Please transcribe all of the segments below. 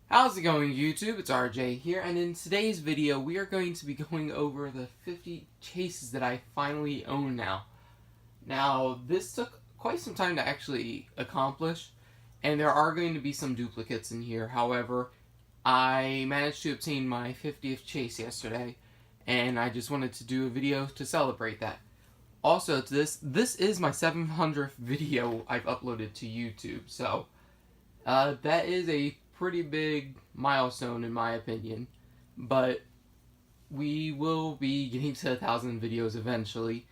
How's it going, YouTube? It's RJ here, and in today's video we are going to be going over the 50 chases that I finally own now. Now, this took quite some time to actually accomplish, and there are going to be some duplicates in here. However, I managed to obtain my 50th chase yesterday, and I just wanted to do a video to celebrate that. Also, this is my 700th video I've uploaded to YouTube, so that is a pretty big milestone in my opinion, but we will be getting to 1,000 videos eventually,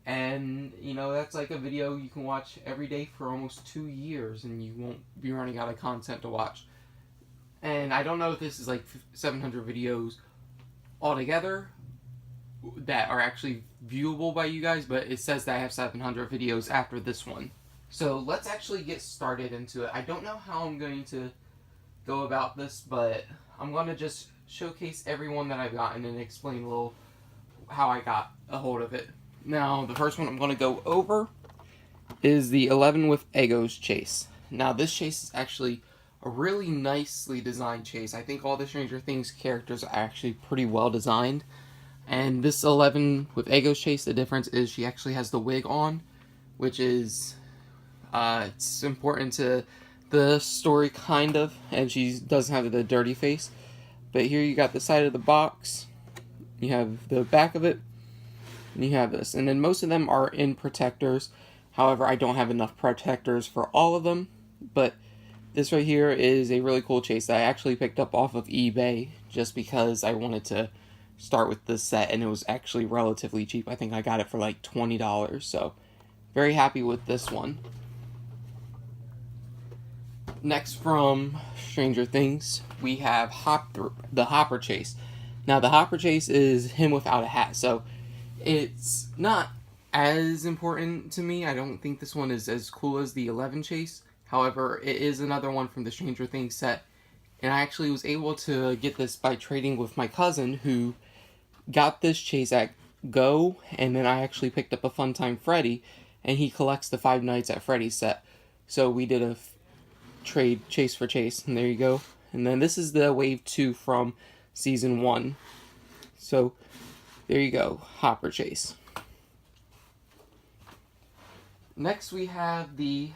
and you know, that's like a video you can watch every day for almost 2 years and you won't be running out of content to watch. And I don't know if this is like 700 videos altogether that are actually viewable by you guys, but it says that I have 700 videos after this one. So let's actually get started into it. I don't know how I'm going to go about this, but I'm going to just showcase everyone that I've gotten and explain a little how I got a hold of it. Now, the first one I'm going to go over is the 11 with Eggos Chase. Now, this chase is actually a really nicely designed chase. I think all the Stranger Things characters are actually pretty well designed. And this 11 with Eggos Chase, the difference is she actually has the wig on, which is it's important to the story, kind of, and she doesn't have the dirty face. But here you got the side of the box, you have the back of it, and you have this. And then most of them are in protectors. However, I don't have enough protectors for all of them. But this right here is a really cool chase that I actually picked up off of eBay just because I wanted to start with this set, and it was actually relatively cheap. I think I got it for like $20, so very happy with this one. Next, from Stranger Things, we have the Hopper Chase. Now, the Hopper Chase is him without a hat, so it's not as important to me. I don't think this one is as cool as the 11 Chase. However, it is another one from the Stranger Things set, and I actually was able to get this by trading with my cousin, who got this chase at Go, and then I actually picked up a Funtime Freddie, and he collects the Five Nights at Freddy's set. So we did a trade chase for chase, and there you go. And then this is the wave 2 from season 1. So there you go, Hopper Chase. Next we have the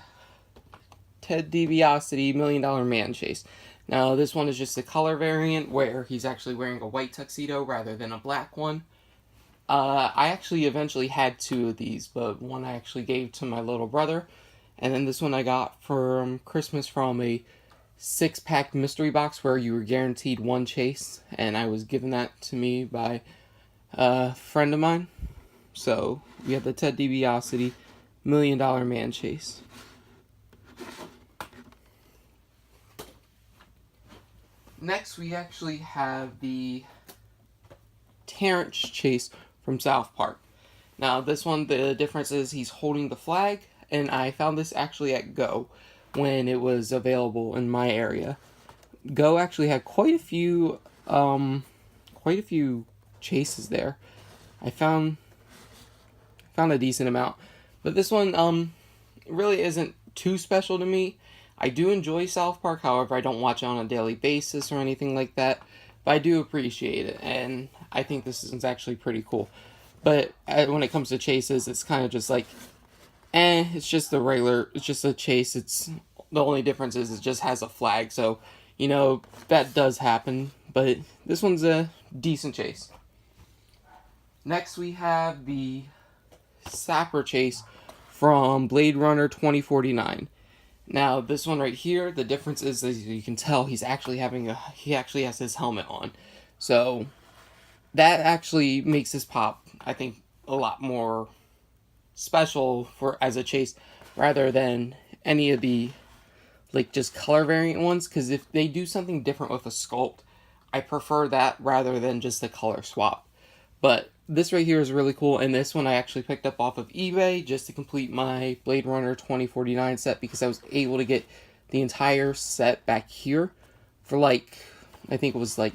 DiBiase $1 Million Man Chase. Now, this one is just a color variant where he's actually wearing a white tuxedo rather than a black one. I actually eventually had 2 of these, but one I actually gave to my little brother. And then this one I got from Christmas from a 6-pack mystery box where you were guaranteed 1 chase. And I was given that to me by a friend of mine. So, we have the DiBiase $1 Million Man Chase. Next, we actually have the Torrance Chase from South Park. Now, this one, the difference is he's holding the flag, and I found this actually at Go when it was available in my area. Go actually had quite a few chases there. I found a decent amount, but this one really isn't too special to me. I do enjoy South Park, however, I don't watch it on a daily basis or anything like that, but I do appreciate it, and I think this is actually pretty cool. But when it comes to chases, it's kind of just like, it's just it's just a chase. It's the only difference is it just has a flag, so, you know, that does happen, but this one's a decent chase. Next, we have the Cipher Chase from Blade Runner 2049. Now, this one right here, the difference is, as you can tell, he actually has his helmet on. So, that actually makes his pop, I think, a lot more special as a chase, rather than any of the, like, just color variant ones, because if they do something different with a sculpt, I prefer that rather than just the color swap. But this right here is really cool, and this one I actually picked up off of eBay just to complete my Blade Runner 2049 set, because I was able to get the entire set back here for like, I think it was like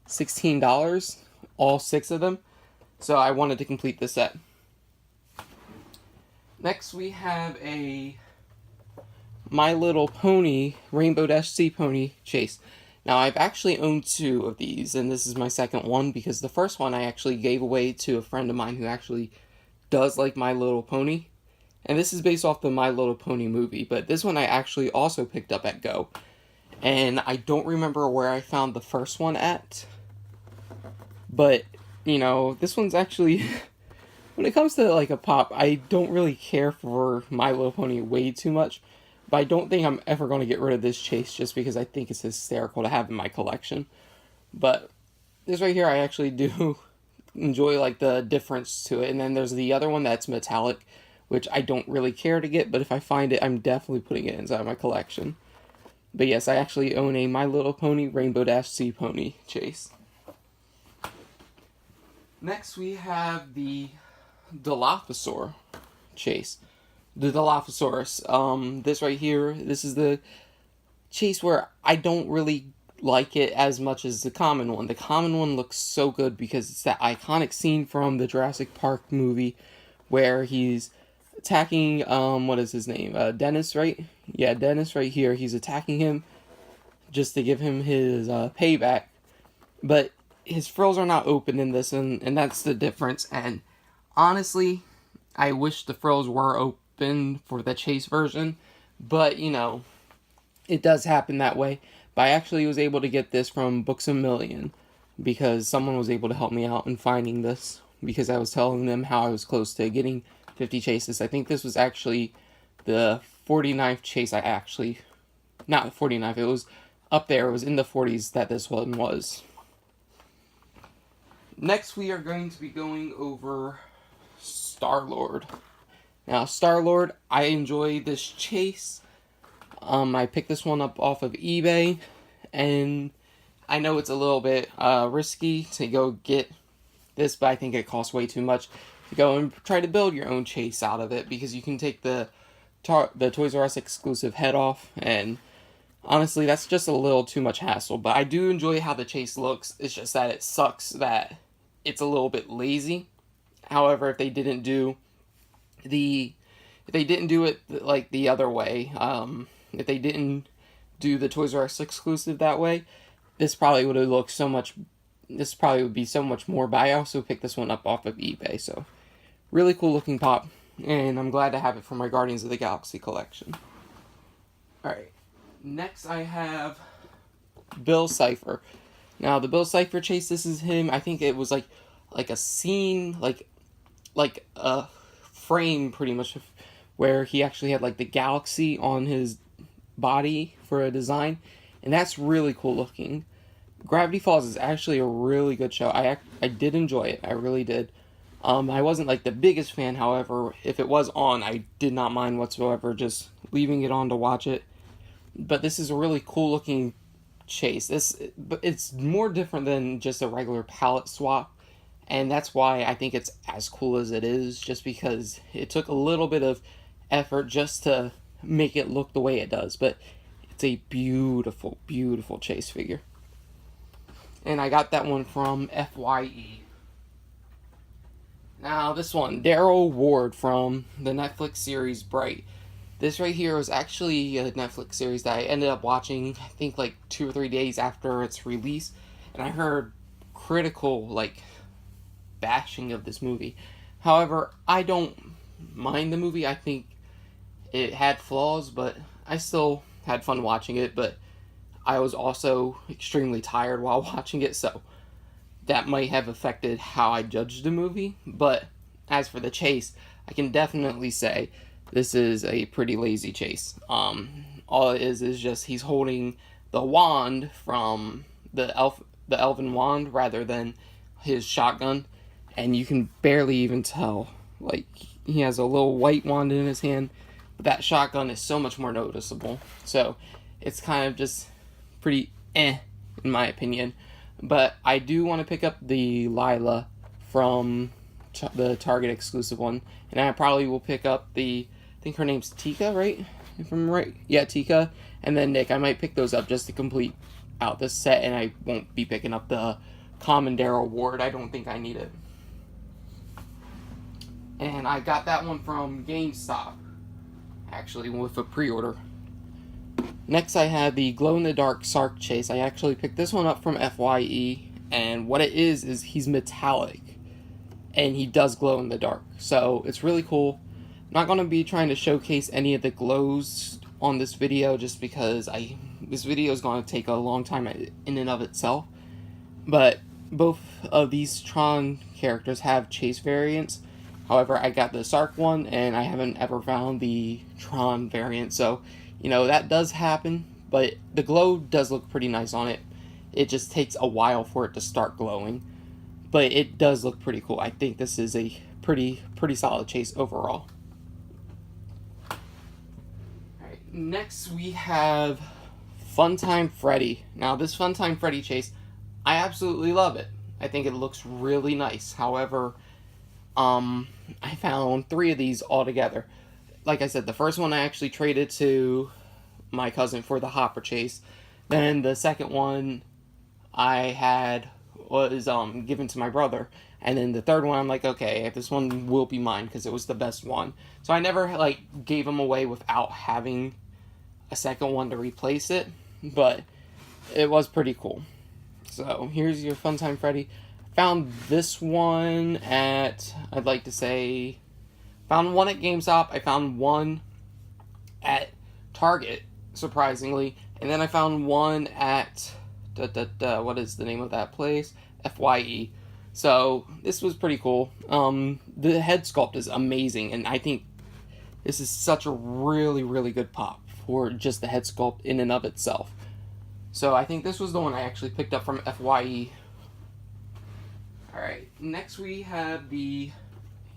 $16, all 6 of them. So I wanted to complete the set. Next we have a My Little Pony Rainbow-Sea Pony Chase. Now, I've actually owned 2 of these, and this is my second one because the first one I actually gave away to a friend of mine who actually does like My Little Pony. And this is based off the My Little Pony movie, but this one I actually also picked up at Go. And I don't remember where I found the first one at. But, you know, this one's actually... when it comes to, like, a pop, I don't really care for My Little Pony way too much. But I don't think I'm ever going to get rid of this chase just because I think it's hysterical to have in my collection. But this right here, I actually do enjoy, like, the difference to it. And then there's the other one that's metallic, which I don't really care to get, but if I find it, I'm definitely putting it inside my collection. But yes, I actually own a My Little Pony Rainbow-Sea Pony Chase. Next, we have the Dilophosaurus Chase. The Dilophosaurus. This right here, this is the chase where I don't really like it as much as the common one. The common one looks so good because it's that iconic scene from the Jurassic Park movie where he's attacking, what is his name? Dennis, right? Yeah, Dennis right here. He's attacking him just to give him his payback. But his frills are not open in this, and that's the difference. And honestly, I wish the frills were open for the Chase version. But, you know, it does happen that way. But I actually was able to get this from Books A Million because someone was able to help me out in finding this because I was telling them how I was close to getting 50 chases. I think this was actually the 49th chase I actually... Not 49th, it was up there. It was in the 40s that this one was. Next, we are going to be going over StarLord. Now, StarLord, I enjoy this chase. I picked this one up off of eBay, and I know it's a little bit risky to go get this, but I think it costs way too much to go and try to build your own chase out of it, because you can take the Toys R Us exclusive head off, and honestly, that's just a little too much hassle. But I do enjoy how the chase looks. It's just that it sucks that it's a little bit lazy. However, if they didn't do it like the other way, if they didn't do the Toys R Us exclusive that way, this probably would have looked so much. This probably would be so much more. But I also picked this one up off of eBay, so really cool looking pop, and I'm glad to have it for my Guardians of the Galaxy collection. All right, next I have Bill Cipher. Now the Bill Cipher chase, this is him. I think it was like a scene, like a frame pretty much, where he actually had like the galaxy on his body for a design, and that's really cool looking. Gravity Falls is actually a really good show. I did enjoy it. I really did. I wasn't like the biggest fan, however, if it was on, I did not mind whatsoever just leaving it on to watch it. But this is a really cool looking chase. But it's more different than just a regular palette swap, and that's why I think it's as cool as it is, just because it took a little bit of effort just to make it look the way it does. But it's a beautiful, beautiful chase figure. And I got that one from FYE. Now this one, Darrell Ward from the Netflix series Bright. This right here was actually a Netflix series that I ended up watching, I think like 2 or 3 days after its release. And I heard critical, like, bashing of this movie. However, I don't mind the movie. I think it had flaws, but I still had fun watching it. But I was also extremely tired while watching it, so that might have affected how I judged the movie. But as for the chase, I can definitely say this is a pretty lazy chase. All it is just he's holding the wand from the elven wand rather than his shotgun, and you can barely even tell. Like, he has a little white wand in his hand, but that shotgun is so much more noticeable. So it's kind of just pretty in my opinion. But I do want to pick up the Lila from the Target exclusive one, and I probably will pick up I think her name's Tika, right? If I'm right. Yeah, Tika. And then Nick. I might pick those up just to complete out this set, and I won't be picking up the common Darrell Ward. I don't think I need it. And I got that one from GameStop, actually, with a pre-order. Next I have the glow-in-the-dark Sark Chase. I actually picked this one up from FYE, and what it is he's metallic, and he does glow in the dark, so it's really cool. I'm not going to be trying to showcase any of the glows on this video, just because this video is going to take a long time in and of itself, but both of these Tron characters have Chase variants. However, I got the Sark one, and I haven't ever found the Tron variant, so, you know, that does happen, but the glow does look pretty nice on it. It just takes a while for it to start glowing, but it does look pretty cool. I think this is a pretty solid chase overall. Alright, next we have Funtime Freddie. Now, this Funtime Freddie chase, I absolutely love it. I think it looks really nice. However, I found 3 of these all together. Like I said, the first one I actually traded to my cousin for the Hopper chase. Then the second one I had was given to my brother. And then the third one, I'm like, okay, this one will be mine because it was the best one. So I never like gave them away without having a second one to replace it. But it was pretty cool. So here's your Funtime Freddie. Found this one at, I'd like to say, found one at GameStop. I found one at Target, surprisingly. And then I found one at, what is the name of that place? FYE. So, this was pretty cool. The head sculpt is amazing, and I think this is such a really good pop for just the head sculpt in and of itself. So, I think this was the one I actually picked up from FYE. Alright, next we have the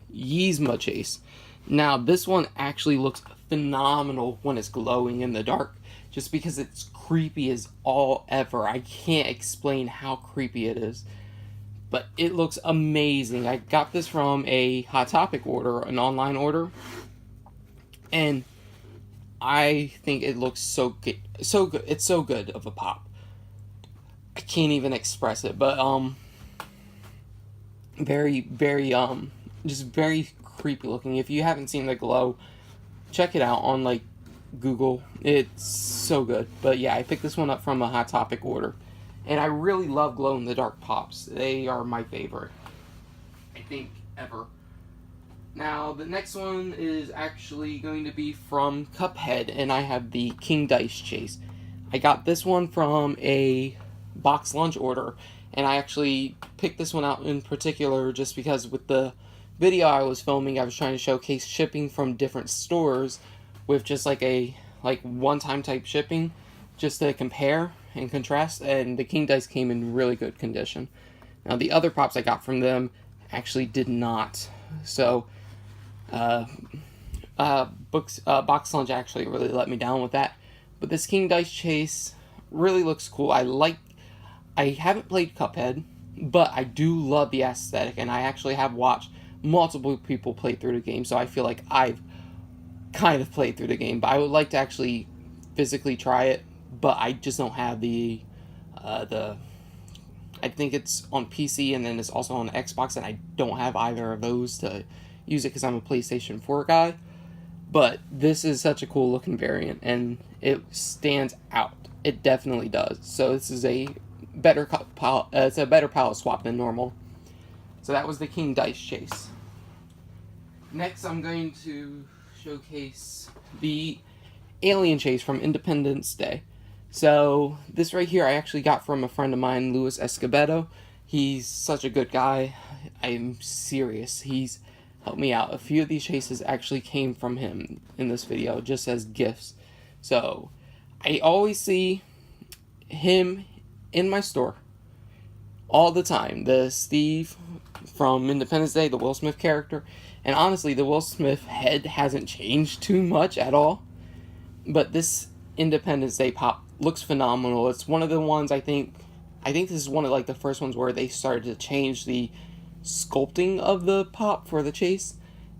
Yis Ma Chase. Now, this one actually looks phenomenal when it's glowing in the dark, just because it's creepy as all ever. I can't explain how creepy it is, but it looks amazing. I got this from a Hot Topic order, an online order, and I think it looks so good. It's so good of a pop. I can't even express it, but just very creepy looking. If you haven't seen the glow, check it out on like Google. It's so good. But yeah, I picked this one up from a Hot Topic order, and I really love glow in the dark pops. They are my favorite, I think, ever. Now the next one is actually going to be from Cuphead, and I have the King Dice Chase. I got this one from a box lunch order, and I actually picked this one out in particular just because with the video I was filming, I was trying to showcase shipping from different stores with just like a one-time type shipping, just to compare and contrast, and the King Dice came in really good condition. Now the other pops I got from them actually did not. So Box Lunch actually really let me down with that. But this King Dice Chase really looks cool. I haven't played Cuphead, but I do love the aesthetic, and I actually have watched multiple people play through the game, so I feel like I've kind of played through the game. But I would like to actually physically try it, but I just don't have the I think it's on PC, and then it's also on Xbox, and I don't have either of those to use it because I'm a PlayStation 4 guy. But this is such a cool looking variant, and it stands out. It definitely does. So this is a better palette swap than normal. So that was the King Dice Chase. Next, I'm going to showcase the Alien Chase from Independence Day. So this right here I actually got from a friend of mine, Luis Escobedo. He's such a good guy. I'm serious. He's helped me out. A few of these chases actually came from him in this video, just as gifts. So I always see him in my store all the time. The Steve from Independence Day, the Will Smith character. And honestly, the Will Smith head hasn't changed too much at all. But this Independence Day pop looks phenomenal. It's one of the ones I think this is one of like the first ones where they started to change the sculpting of the pop for the chase,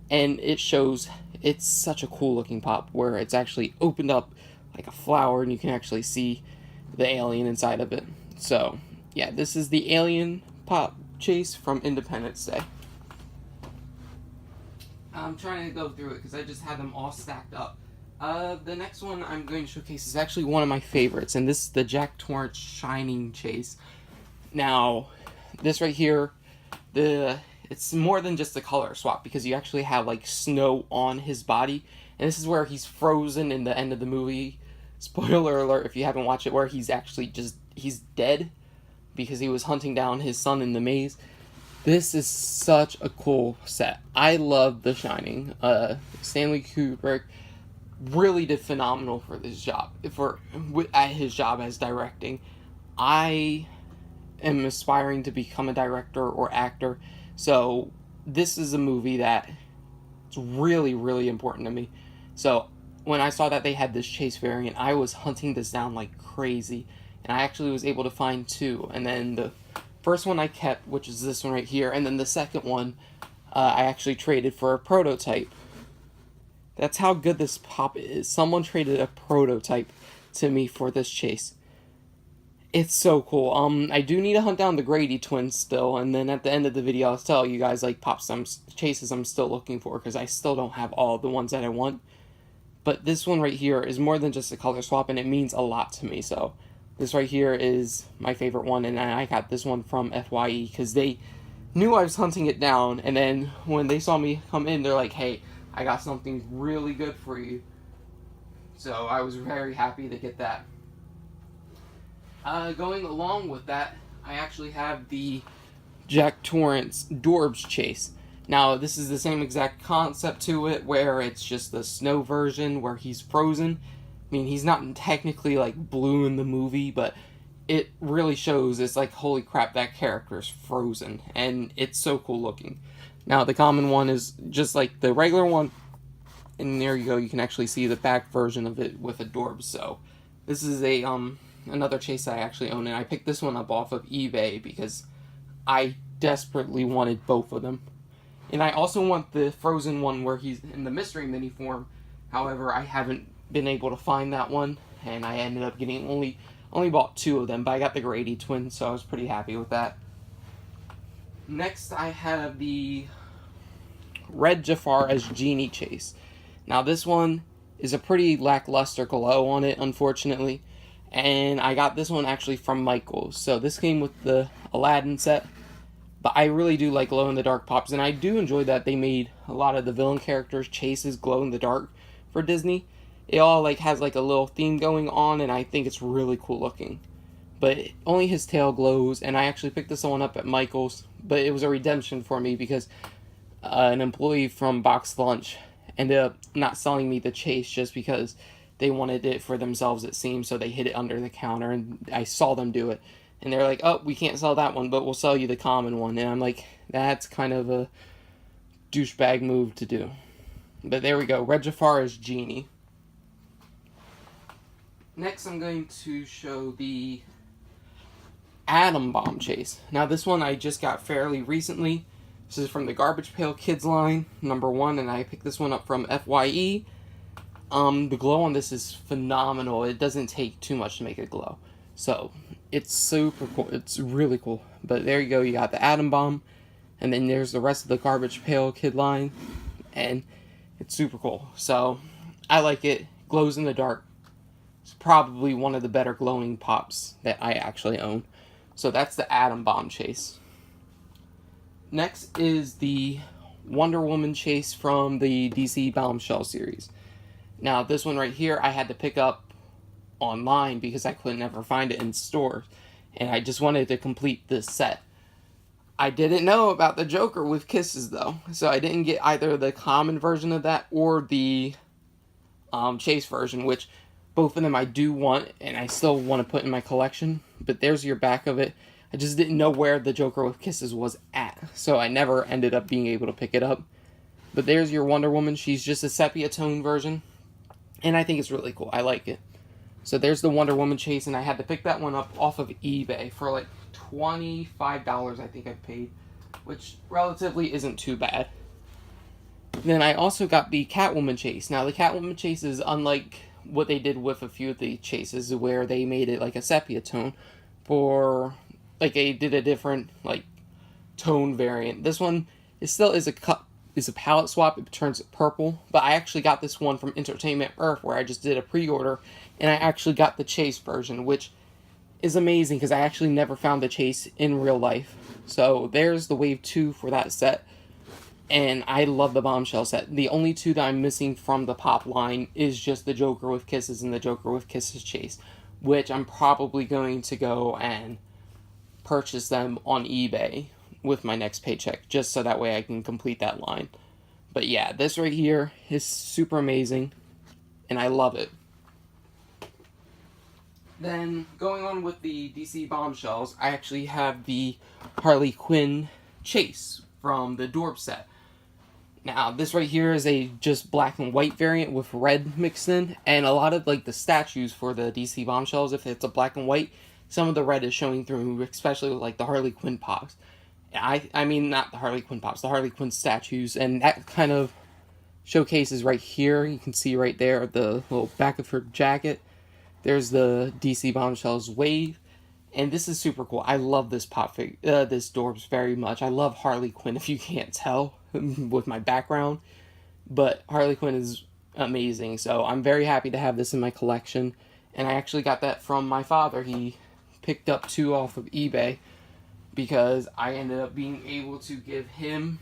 and it shows. It's such a cool looking pop where it's actually opened up like a flower and you can actually see the alien inside of it. So yeah, this is the Alien Pop Chase from Independence Day. I'm trying to go through it because I just had them all stacked up. The next one I'm going to showcase is actually one of my favorites, and this is the Jack Torrance Shining Chase. Now, this right here, it's more than just a color swap, because you actually have, like, snow on his body, and this is where he's frozen in the end of the movie. Spoiler alert if you haven't watched it, where he's actually he's dead, because he was hunting down his son in the maze. This is such a cool set. I love The Shining. Stanley Kubrick really did phenomenal for this job, at his job as directing. I am aspiring to become a director or actor, so this is a movie that it's really, really important to me. So when I saw that they had this Chase variant, I was hunting this down like crazy, and I actually was able to find two. And then the first one I kept, which is this one right here, and then the second one I actually traded for a prototype. That's how good this pop is. Someone traded a prototype to me for this Chase. It's so cool. I do need to hunt down the Grady twins still, and then at the end of the video I'll tell you guys like some Chases I'm still looking for, because I still don't have all the ones that I want. But this one right here is more than just a color swap, and it means a lot to me. So this right here is my favorite one, and I got this one from FYE because they knew I was hunting it down, and then when they saw me come in, they're like, hey, I got something really good for you. So I was very happy to get that. Going along with that, I actually have the Jack Torrance Dorbz Chase. Now, this is the same exact concept to it, where it's just the snow version where he's frozen. I mean, he's not technically like blue in the movie, but it really shows. It's like, holy crap, that character's frozen, and it's so cool looking. Now, the common one is just like the regular one, and there you go, you can actually see the back version of it with a Dorbz. So this is a another Chase I actually own, and I picked this one up off of eBay because I desperately wanted both of them. And I also want the frozen one where he's in the mystery mini form. However, I haven't been able to find that one, and I ended up getting only bought two of them, but I got the Grady twins, so I was pretty happy with that. Next, I have the Red Jafar as Genie Chase. Now, this one is a pretty lackluster glow on it, unfortunately, and I got this one actually from Michaels. So this came with the Aladdin set, but I really do like glow-in-the-dark pops, and I do enjoy that they made a lot of the villain characters' Chases glow-in-the-dark for Disney. It all like has like a little theme going on, and I think it's really cool looking. But only his tail glows, and I actually picked this one up at Michaels, but it was a redemption for me because an employee from Box Lunch ended up not selling me the Chase just because they wanted it for themselves, it seemed, so they hid it under the counter, and I saw them do it. And they're like, oh, we can't sell that one, but we'll sell you the common one. And I'm like, that's kind of a douchebag move to do. But there we go, Red Jafar is Genie. Next, I'm going to show the Atom Bomb Chase. Now, this one I just got fairly recently. This is from the Garbage Pail Kids line, #1, and I picked this one up from FYE. The glow on this is phenomenal. It doesn't take too much to make it glow. So, it's super cool. It's really cool. But there you go. You got the Atom Bomb. And then there's the rest of the Garbage Pail Kid line. And it's super cool. So, I like it. Glows in the dark. It's probably one of the better glowing pops that I actually own. So, that's the Atom Bomb Chase. Next is the Wonder Woman Chase from the DC Bombshell series. Now, this one right here, I had to pick up online because I couldn't ever find it in stores, and I just wanted to complete this set. I didn't know about the Joker with kisses, though, so I didn't get either the common version of that or the Chase version, which both of them I do want, and I still want to put in my collection, but there's your back of it. I just didn't know where the Joker with kisses was at, so I never ended up being able to pick it up. But there's your Wonder Woman. She's just a sepia tone version, and I think it's really cool. I like it. So there's the Wonder Woman Chase, and I had to pick that one up off of eBay for like $25, I think I paid, which relatively isn't too bad. Then I also got the Catwoman Chase. Now, the Catwoman Chase is unlike what they did with a few of the Chases, where they made it like a sepia tone for, like, they did a different, like, tone variant. This one, it still is is a palette swap. It turns it purple. But I actually got this one from Entertainment Earth, where I just did a pre-order, and I actually got the Chase version, which is amazing because I actually never found the Chase in real life. So there's the Wave 2 for that set. And I love the Bombshell set. The only two that I'm missing from the Pop line is just the Joker with Kisses and the Joker with Kisses Chase, which I'm probably going to go and purchase them on eBay with my next paycheck, just so that way I can complete that line. But yeah, this right here is super amazing, and I love it. Then, going on with the DC Bombshells, I actually have the Harley Quinn Chase from the Dorbz set. Now, this right here is a just black and white variant with red mixed in, and a lot of like the statues for the DC Bombshells, if it's a black and white, some of the red is showing through, especially with like the Harley Quinn pops. I mean, not the Harley Quinn pops, the Harley Quinn statues, and that kind of showcases right here. You can see right there the little back of her jacket. There's the DC Bombshells wave, and this is super cool. I love this this Dorbz very much. I love Harley Quinn, if you can't tell with my background, but Harley Quinn is amazing, so I'm very happy to have this in my collection. And I actually got that from my father. He picked up two off of eBay because I ended up being able to give him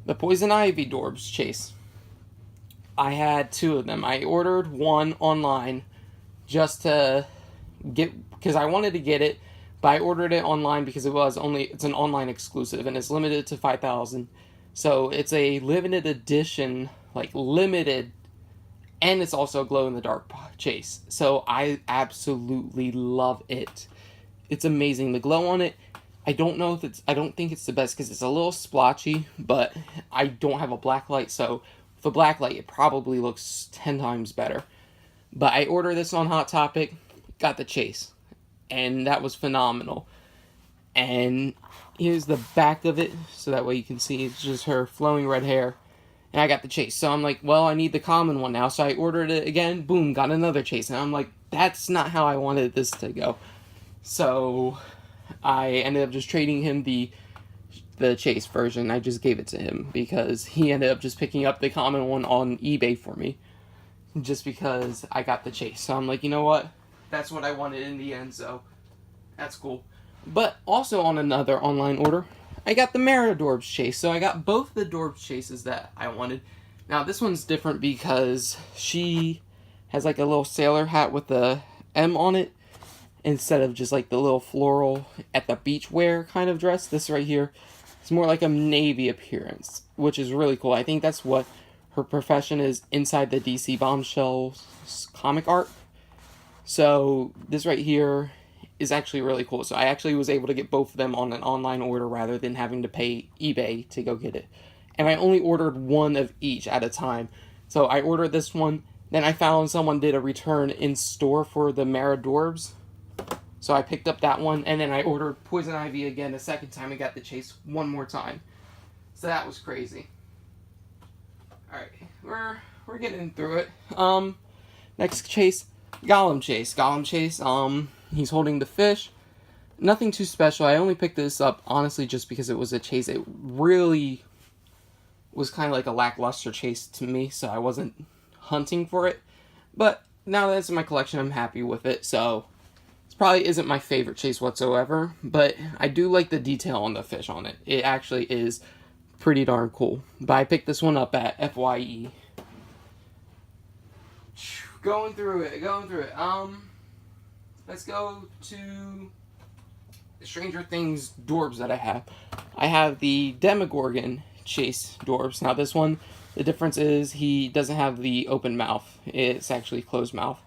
the Poison Ivy Dorbz Chase. I had two of them. I ordered one online just to get, because I wanted to get it, but I ordered it online because it's an online exclusive and it's limited to 5,000. So it's a limited edition, like limited, and it's also a glow-in-the-dark Chase. So I absolutely love it. It's amazing. The glow on it, I don't think it's the best because it's a little splotchy, but I don't have a black light, so with a black light it probably looks 10 times better. But I ordered this on Hot Topic, got the Chase, and that was phenomenal. And here's the back of it, so that way you can see it's just her flowing red hair. And I got the Chase, so I'm like, well, I need the common one now, so I ordered it again, boom, got another Chase, and I'm like, that's not how I wanted this to go. So I ended up just trading him the Chase version. I just gave it to him because he ended up just picking up the common one on eBay for me, just because I got the Chase. So I'm like, you know what? That's what I wanted in the end, so that's cool. But also on another online order, I got the Mara Dorbz Chase. So I got both the Dorbz Chases that I wanted. Now this one's different because she has like a little sailor hat with the M on it, instead of just like the little floral at the beach wear kind of dress. This right here is more like a navy appearance, which is really cool. I think that's what her profession is inside the DC Bombshells comic art. So this right here is actually really cool. So I actually was able to get both of them on an online order rather than having to pay eBay to go get it. And I only ordered one of each at a time. So I ordered this one, then I found someone did a return in store for the Mara Dorbz. So I picked up that one, and then I ordered Poison Ivy again a second time and got the Chase one more time. So that was crazy. Alright, we're getting through it. Next Chase, Gollum Chase. Gollum Chase, he's holding the fish. Nothing too special. I only picked this up, honestly, just because it was a Chase. It really was kind of like a lackluster Chase to me, so I wasn't hunting for it. But now that it's in my collection, I'm happy with it, so probably isn't my favorite Chase whatsoever, but I do like the detail on the fish on it. It actually is pretty darn cool. But I picked this one up at FYE. Going through it. Let's go to the Stranger Things Dorbz that I have. I have the Demogorgon Chase Dorbz. Now this one, the difference is he doesn't have the open mouth. It's actually closed mouth,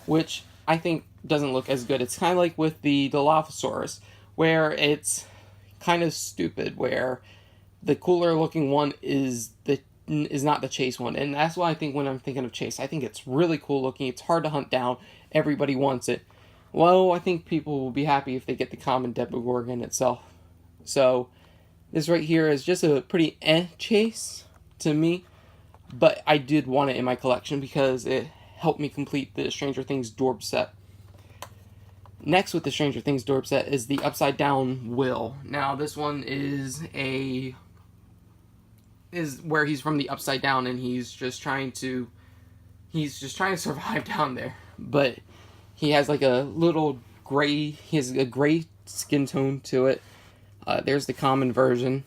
which I think doesn't look as good. It's kind of like with the Dilophosaurus, where it's kind of stupid, where the cooler looking one is not the Chase one. And that's why I think when I'm thinking of Chase, I think it's really cool looking. It's hard to hunt down. Everybody wants it. Well, I think people will be happy if they get the common Demogorgon itself. So this right here is just a pretty Chase to me, but I did want it in my collection because it helped me complete the Stranger Things Dorbz set. Next with the Stranger Things Dorbz set is the Upside Down Will. Now this one is a is where he's from the Upside Down, and he's just trying to survive down there. But he has like a little gray, he has a gray skin tone to it. There's the common version.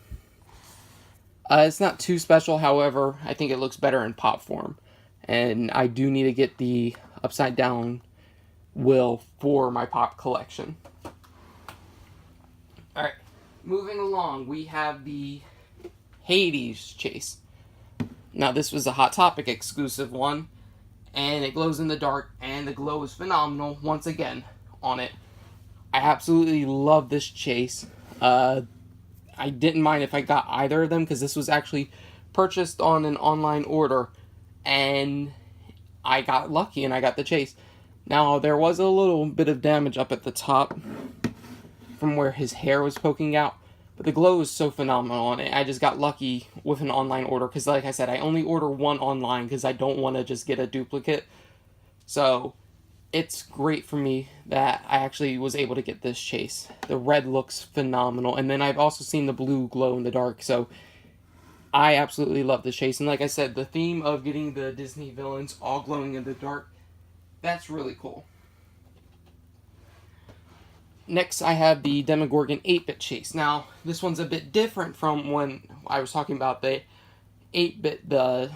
It's not too special, however, I think it looks better in pop form. And I do need to get the Upside Down will for my pop collection. Alright, moving along, we have the Hades Chase. Now, this was a Hot Topic exclusive one, and it glows in the dark, and the glow is phenomenal once again on it. I absolutely love this chase. I didn't mind if I got either of them, because this was actually purchased on an online order, and I got lucky and I got the chase. Now, there was a little bit of damage up at the top from where his hair was poking out, but the glow is so phenomenal on it. I just got lucky with an online order, because like I said, I only order one online because I don't want to just get a duplicate. So it's great for me that I actually was able to get this chase. The red looks phenomenal, and then I've also seen the blue glow in the dark, so I absolutely love this chase. And like I said, the theme of getting the Disney villains all glowing in the dark, that's really cool. Next, I have the Demogorgon 8-bit chase. Now, this one's a bit different from when I was talking about the 8-bit, the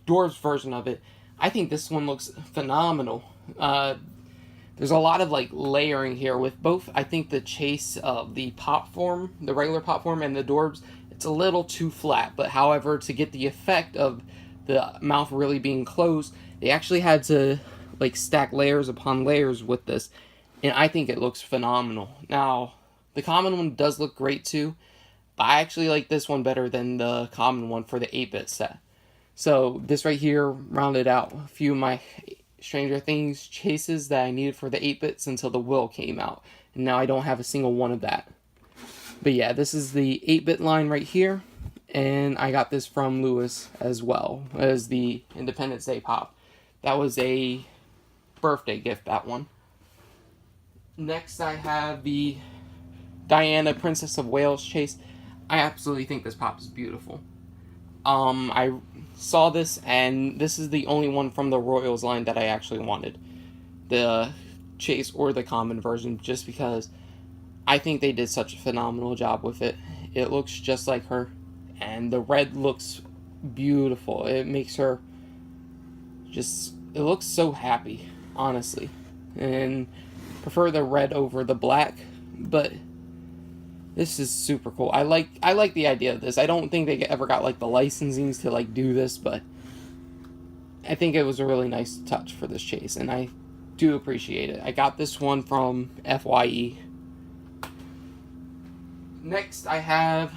Dorbz version of it. I think this one looks phenomenal. There's a lot of like layering here with both. I think the chase of the pop form, the regular pop form, and the Dorbz, it's a little too flat. But however, to get the effect of the mouth really being closed, they actually had to like stack layers upon layers with this, and I think it looks phenomenal. Now, the common one does look great too, but I actually like this one better than the common one for the 8-bit set. So this right here rounded out a few of my Stranger Things chases that I needed for the 8-bits until the will came out. And now I don't have a single one of that. But yeah, this is the 8-bit line right here. And I got this from Lewis as well as the Independence Day pop. That was a birthday gift, that one. Next I have the Diana Princess of Wales chase. I absolutely think this pop is beautiful. I saw this, and this is the only one from the Royals line that I actually wanted. The chase or the common version, just because I think they did such a phenomenal job with it. It looks just like her, and the red looks beautiful. It makes her just, it looks so happy, honestly. And prefer the red over the black, but this is super cool. I like the idea of this. I don't think they ever got like the licensings to like do this, but I think it was a really nice touch for this chase, and I do appreciate it. I got this one from FYE. Next, I have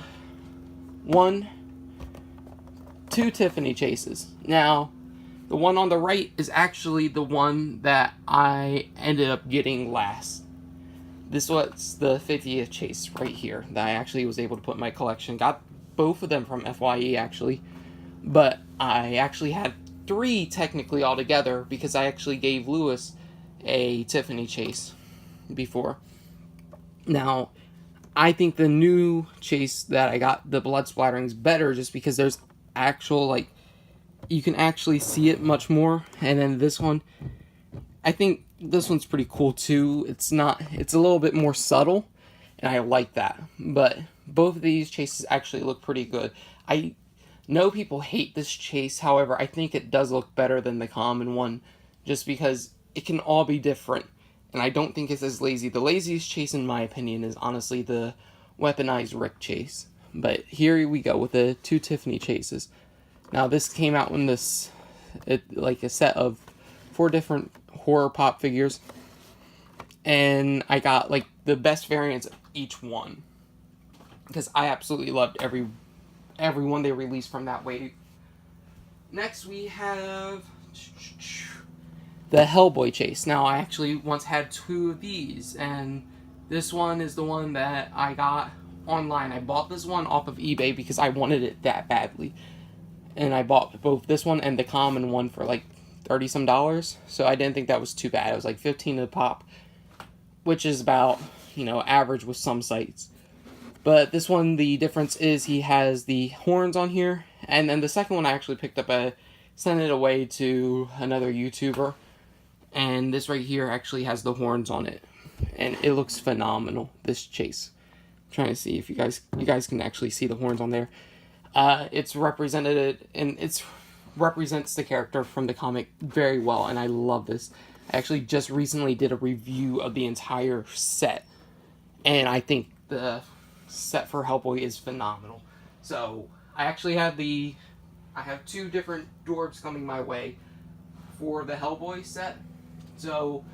two Tiffany Chases. Now, the one on the right is actually the one that I ended up getting last. This was the 50th chase right here that I actually was able to put in my collection. Got both of them from FYE, actually. But I actually had 3 technically altogether, because I actually gave Lewis a Tiffany chase before. Now, I think the new chase that I got, the blood splattering, is better just because there's actual, like, you can actually see it much more. And then this one, I think this one's pretty cool too. It's a little bit more subtle, and I like that. But both of these chases actually look pretty good. I know people hate this chase, however, I think it does look better than the common one, just because it can all be different, and I don't think it's as lazy. The laziest chase, in my opinion, is honestly the weaponized Rick chase. But here we go with the 2 Tiffany chases. Now, this came out in like a set of 4 different horror pop figures, and I got like the best variants of each one, because I absolutely loved every one they released from that wave. Next, we have the Hellboy chase. Now, I actually once had 2 of these, and this one is the one that I got online. I bought this one off of eBay because I wanted it that badly, and I bought both this one and the common one for like $30 some, so I didn't think that was too bad. It was like 15 a pop, which is about, average with some sites. But this one, the difference is he has the horns on here. And then the second one I actually picked up, sent it away to another YouTuber. And this right here actually has the horns on it. And it looks phenomenal, this Chase. I'm trying to see if you guys can actually see the horns on there. It's represented, and it represents the character from the comic very well, and I love this. I actually just recently did a review of the entire set, and I think the set for Hellboy is phenomenal. So I actually have I have 2 different Dorbz coming my way for the Hellboy set, so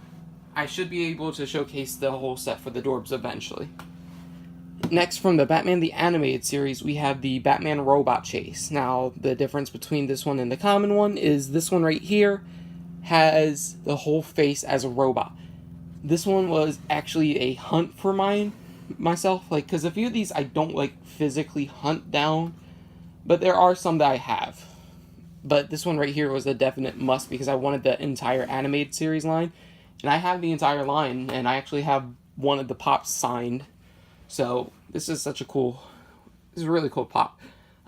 I should be able to showcase the whole set for the Dorbz eventually. Next, from the Batman the Animated Series, we have the Batman Robot Chase. Now, the difference between this one and the common one is this one right here has the whole face as a robot. This one was actually a hunt for myself, because a few of these I don't physically hunt down, but there are some that I have. But this one right here was a definite must because I wanted the entire animated series line, and I have the entire line, and I actually have one of the pops signed. So this is this is a really cool pop.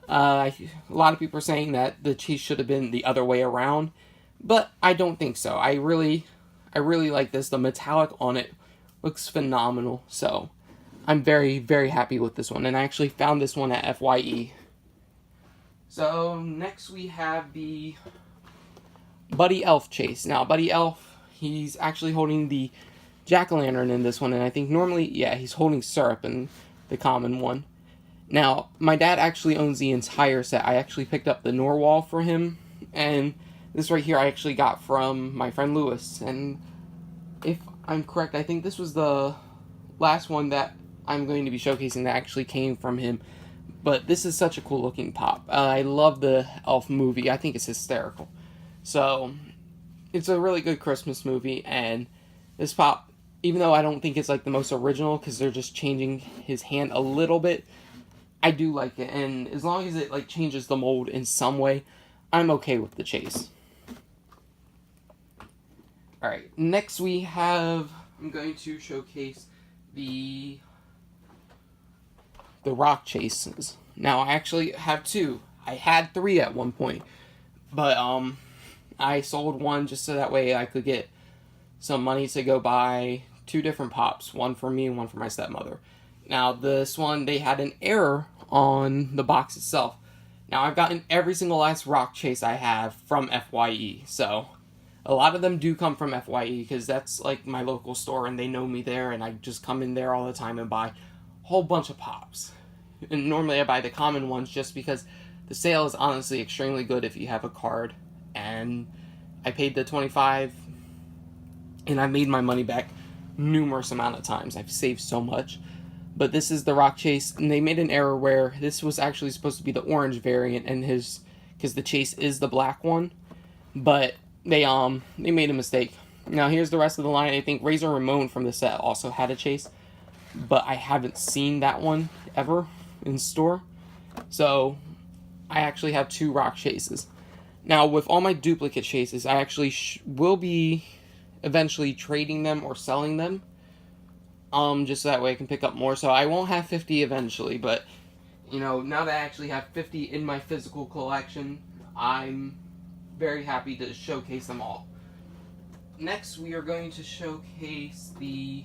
A lot of people are saying that the Chase should have been the other way around, but I don't think so. I really like this. The metallic on it looks phenomenal. So I'm very, very happy with this one, and I actually found this one at FYE. So next we have the Buddy Elf Chase. Now Buddy Elf, he's actually holding the jack-o'-lantern in this one, and I think normally, yeah, he's holding syrup in the common one. Now, my dad actually owns the entire set. I actually picked up the Narwhal for him, and this right here I actually got from my friend Lewis, and if I'm correct, I think this was the last one that I'm going to be showcasing that actually came from him, but this is such a cool looking pop. I love the Elf movie. I think it's hysterical. So, it's a really good Christmas movie, and this pop, even though I don't think it's the most original because they're just changing his hand a little bit, I do like it. And as long as it changes the mold in some way, I'm okay with the Chase. Alright, next I'm going to showcase the Rock Chases. Now I actually have 2. I had 3 at one point, but I sold one just so that way I could get some money to go buy 2 different pops, one for me and one for my stepmother. Now this one, they had an error on the box itself. Now I've gotten every single last Rock Chase I have from FYE, so a lot of them do come from FYE because that's my local store and they know me there, and I just come in there all the time and buy a whole bunch of pops. And normally I buy the common ones just because the sale is honestly extremely good if you have a card, and I paid the $25 and I made my money back numerous amount of times. I've saved so much. But this is the Rock Chase, and they made an error where this was actually supposed to be the orange variant, and because the Chase is the black one, but they made a mistake. Now here's the rest of the line. I think Razor Ramon from the set also had a Chase, but I haven't seen that one ever in store. So I actually have 2 Rock Chases. Now with all my duplicate Chases, I actually will be eventually trading them or selling them, just so that way I can pick up more. So I won't have 50 eventually, but now that I actually have 50 in my physical collection, I'm very happy to showcase them all. Next, we are going to showcase the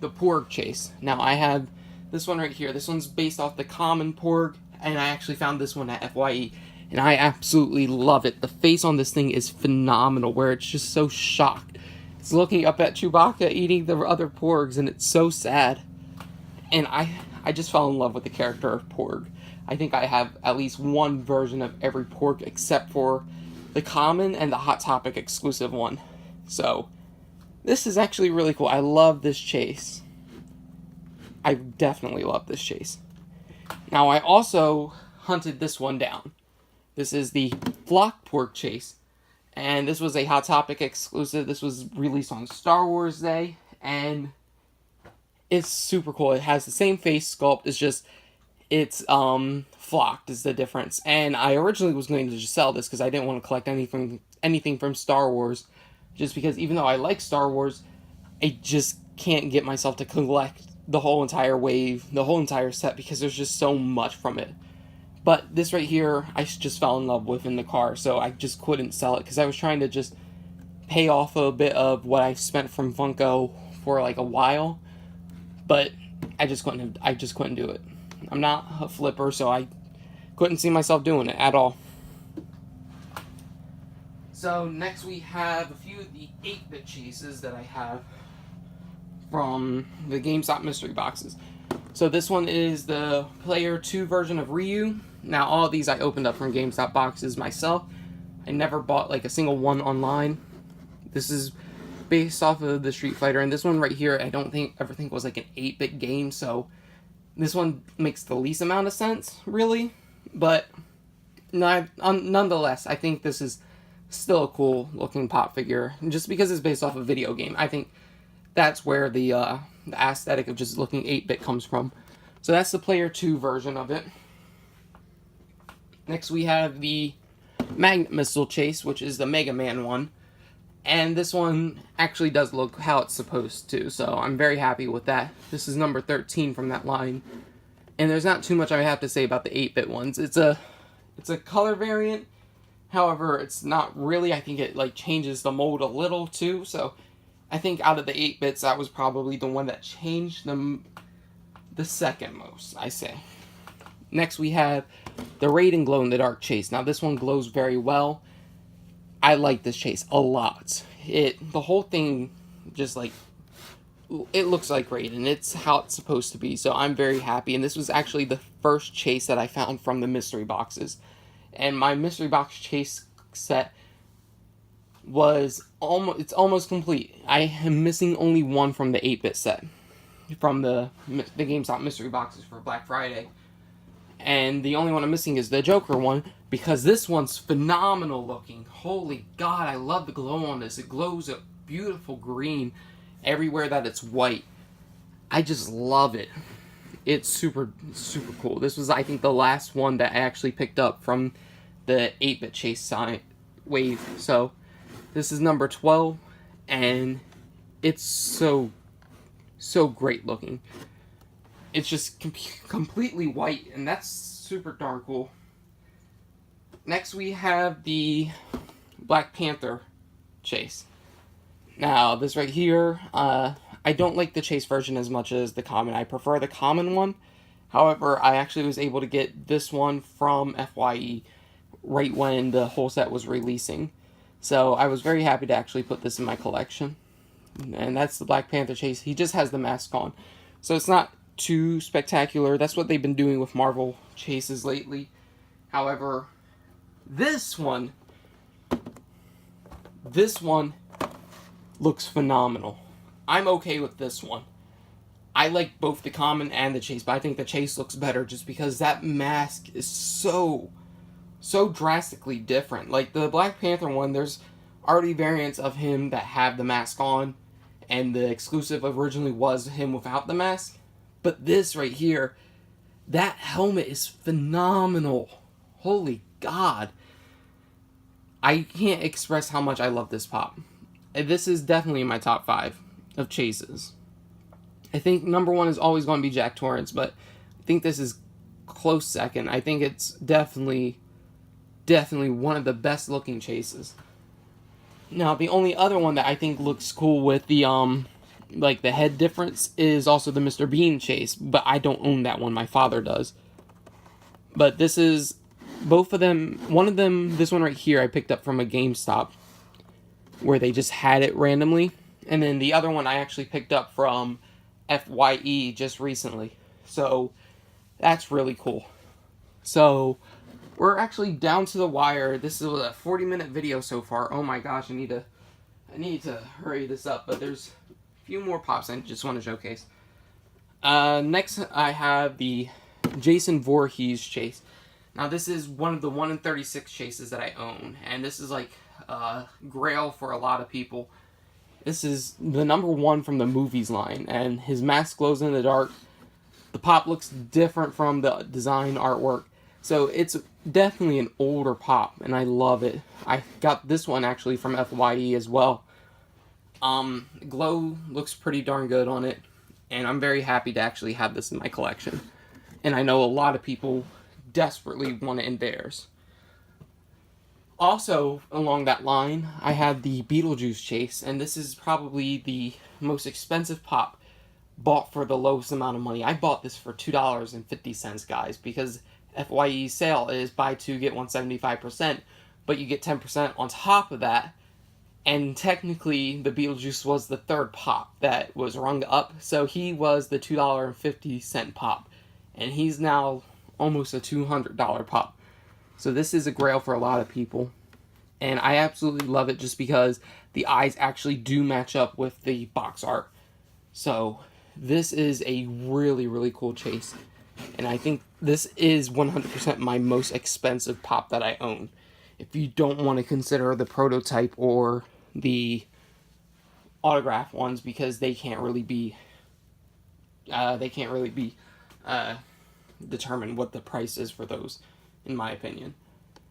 Porg Chase. Now I have this one right here. This one's based off the common Porg, and I actually found this one at FYE. And I absolutely love it. The face on this thing is phenomenal, where it's just so shocked. It's looking up at Chewbacca eating the other Porgs, and it's so sad. And I just fell in love with the character of Porg. I think I have at least one version of every Porg except for the common and the Hot Topic exclusive one. So, this is actually really cool. I love this Chase. I definitely love this Chase. Now, I also hunted this one down. This is the Flock Porg Chase, and this was a Hot Topic exclusive. This was released on Star Wars Day, and it's super cool. It has the same face sculpt. It's flocked is the difference. And I originally was going to just sell this because I didn't want to collect anything from Star Wars, just because even though I like Star Wars, I just can't get myself to collect the whole entire wave, the whole entire set, because there's just so much from it. But this right here, I just fell in love with in the car, so I just couldn't sell it, because I was trying to just pay off a bit of what I spent from Funko for like a while, but I just couldn't do it. I'm not a flipper, so I couldn't see myself doing it at all. So next we have a few of the 8-bit chases that I have from the GameStop mystery boxes. So this one is the Player 2 version of Ryu. Now all of these I opened up from GameStop boxes myself. I never bought like a single one online. This is based off of the Street Fighter, and this one right here I don't ever think was like an 8-bit game, so this one makes the least amount of sense, really. But nonetheless, I think this is still a cool looking pop figure, just because it's based off a video game. I think that's where the aesthetic of just looking 8-bit comes from. So that's the Player 2 version of it. Next we have the Magnet Missile Chase, which is the Mega Man one. And this one actually does look how it's supposed to, so I'm very happy with that. This is number 13 from that line. And there's not too much I have to say about the 8-bit ones. It's a color variant. However, it's not really. I think it like changes the mold a little too. So I think out of the 8-bits, that was probably the one that changed them the second most, I say. Next we have the Raiden Glow in the Dark Chase. Now this one glows very well. I like this chase a lot. The whole thing just like, it looks like Raiden. It's how it's supposed to be, so I'm very happy. And this was actually the first chase that I found from the mystery boxes. And my mystery box chase set was almost complete. I am missing only one from the 8-bit set from the GameStop mystery boxes for Black Friday. And the only one I'm missing is the Joker one, because this one's phenomenal looking. Holy God, I love the glow on this. It glows a beautiful green everywhere that it's white. I just love it. It's super, super cool. This was, I think, the last one that I actually picked up from the 8-bit chase wave. So, this is number 12, and it's so great looking. It's just completely white, and that's super darn cool. Next we have the Black Panther chase. Now, this right here, I don't like the chase version as much as the common. I prefer the common one. However, I actually was able to get this one from FYE right when the whole set was releasing. So I was very happy to actually put this in my collection. And that's the Black Panther chase. He just has the mask on. So it's not too spectacular. That's what they've been doing with Marvel chases lately. However, this one looks phenomenal. I'm okay with this one. I like both the common and the chase, but I think the chase looks better just because that mask is so drastically different. Like the Black Panther one, there's already variants of him that have the mask on, and the exclusive originally was him without the mask. But this right here, that helmet is phenomenal. Holy God. I can't express how much I love this pop. This is definitely in my top 5 of chases. I think number 1 is always going to be Jack Torrance, but I think this is close second. I think it's definitely one of the best looking chases. Now, the only other one that I think looks cool with the like the head difference is also the Mr. Bean chase, but I don't own that one. My father does. But this is both of them. One of them, this one right here, I picked up from a GameStop where they just had it randomly, and then the other one I actually picked up from FYE just recently. So that's really cool. So we're actually down to the wire. This is a 40-minute video so far. Oh my gosh, I need to hurry this up, but there's a few more pops I just want to showcase. Next I have the Jason Voorhees chase. Now this is one of the 1 in 36 chases that I own, and this is like grail for a lot of people. This is the number 1 from the movies line, and his mask glows in the dark. The pop looks different from the design artwork, so it's definitely an older pop, and I love it. I got this one actually from FYE as well. Glow looks pretty darn good on it, and I'm very happy to actually have this in my collection. And I know a lot of people desperately want it in theirs. Also, along that line, I have the Beetlejuice Chase, and this is probably the most expensive pop bought for the lowest amount of money. I bought this for $2.50, guys, because FYE sale is buy two, get one 75%, but you get 10% on top of that, and technically the Beetlejuice was the third pop that was rung up, so he was the $2.50 pop, and he's now almost a $200 pop. So this is a grail for a lot of people, and I absolutely love it just because the eyes actually do match up with the box art. So this is a really, really cool chase, and I think this is 100% my most expensive pop that I own. If you don't want to consider the prototype or the autograph ones, because they can't really be determine what the price is for those, in my opinion.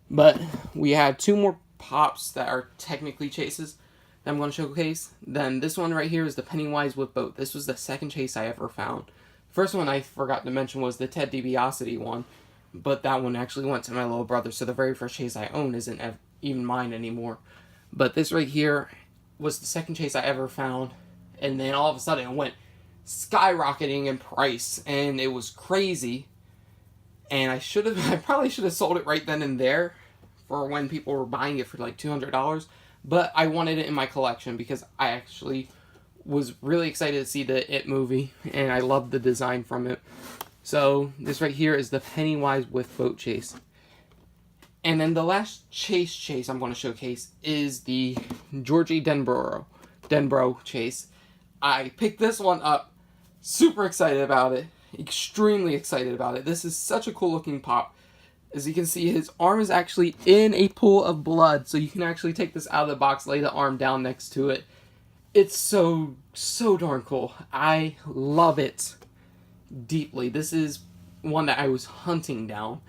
But we had two more pops that are technically chases that I'm going to showcase. Then this one right here is the Pennywise with boat. This was the second chase I ever found. First one I forgot to mention was the Ted DiBiase one, but that one actually went to my little brother, so the very first chase I own isn't even mine anymore. But this right here was the second chase I ever found, and then all of a sudden it went skyrocketing in price, and it was crazy. And I probably should have sold it right then and there for when people were buying it for like $200. But I wanted it in my collection because I actually was really excited to see the It movie, and I loved the design from it. So this right here is the Pennywise with boat chase. And then the last chase I'm going to showcase is the Georgie Den Broeck Chase. I picked this one up, super excited about it. Extremely excited about it. This is such a cool looking pop. As you can see, his arm is actually in a pool of blood, so you can actually take this out of the box, lay the arm down next to it. It's so darn cool. I love it deeply. This is one that I was hunting down,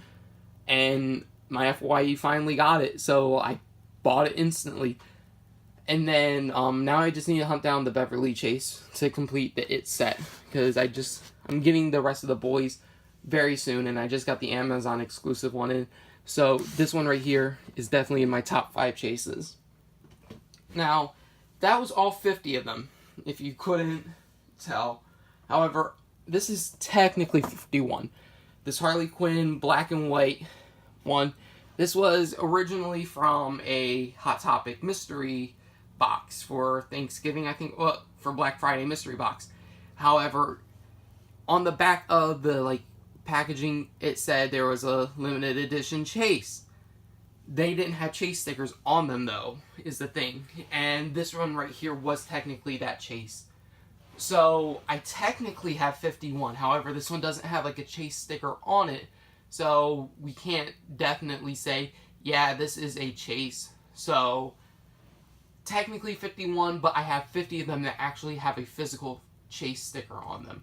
and my FYE finally got it, so I bought it instantly. And then now I just need to hunt down the Beverly Chase to complete the It set, because I'm getting the rest of the boys very soon, and I just got the Amazon exclusive one in. So this one right here is definitely in my top 5 chases. Now, that was all 50 of them, if you couldn't tell. However, this is technically 51. This Harley Quinn black and white one, this was originally from a Hot Topic mystery box for Thanksgiving, I think, well, for Black Friday mystery box. However, on the back of the packaging, it said there was a limited edition chase. They didn't have chase stickers on them, though, is the thing. And this one right here was technically that chase. So I technically have 51. However, this one doesn't have a chase sticker on it, so we can't definitely say, yeah, this is a chase. So technically 51, but I have 50 of them that actually have a physical chase sticker on them.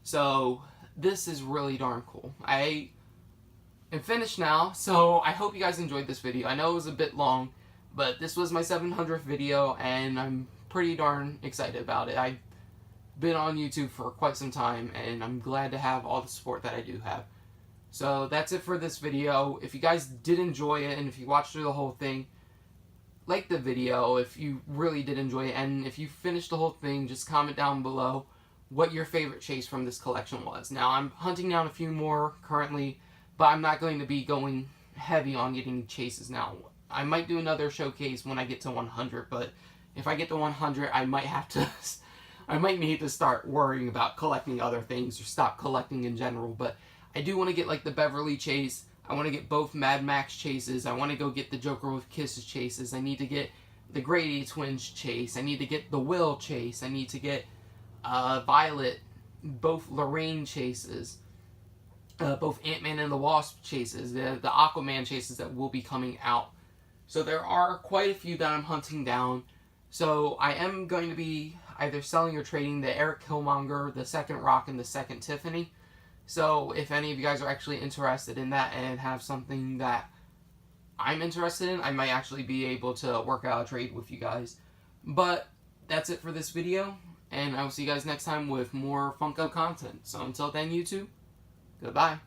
So this is really darn cool. I am finished now, so I hope you guys enjoyed this video. I know it was a bit long, but this was my 700th video, and I'm pretty darn excited about it. I've been on YouTube for quite some time, and I'm glad to have all the support that I do have. So that's it for this video. If you guys did enjoy it, and if you watched through the whole thing, like the video if you really did enjoy it, and if you finished the whole thing, just comment down below what your favorite chase from this collection was. Now, I'm hunting down a few more currently, but I'm not going to be going heavy on getting chases now. I might do another showcase when I get to 100, but if I get to 100, I might need to start worrying about collecting other things or stop collecting in general. But I do want to get the Beverly Chase. I want to get both Mad Max chases. I want to go get the Joker with Kisses chases. I need to get the Grady Twins chase. I need to get the Will chase. I need to get Violet, both Lorraine chases, both Ant-Man and the Wasp chases, the Aquaman chases that will be coming out. So there are quite a few that I'm hunting down. So I am going to be either selling or trading the Eric Killmonger, the second Rock, and the second Tiffany. So if any of you guys are actually interested in that and have something that I'm interested in, I might actually be able to work out a trade with you guys. But that's it for this video. and I will see you guys next time with more Funko content. So until then, YouTube, goodbye.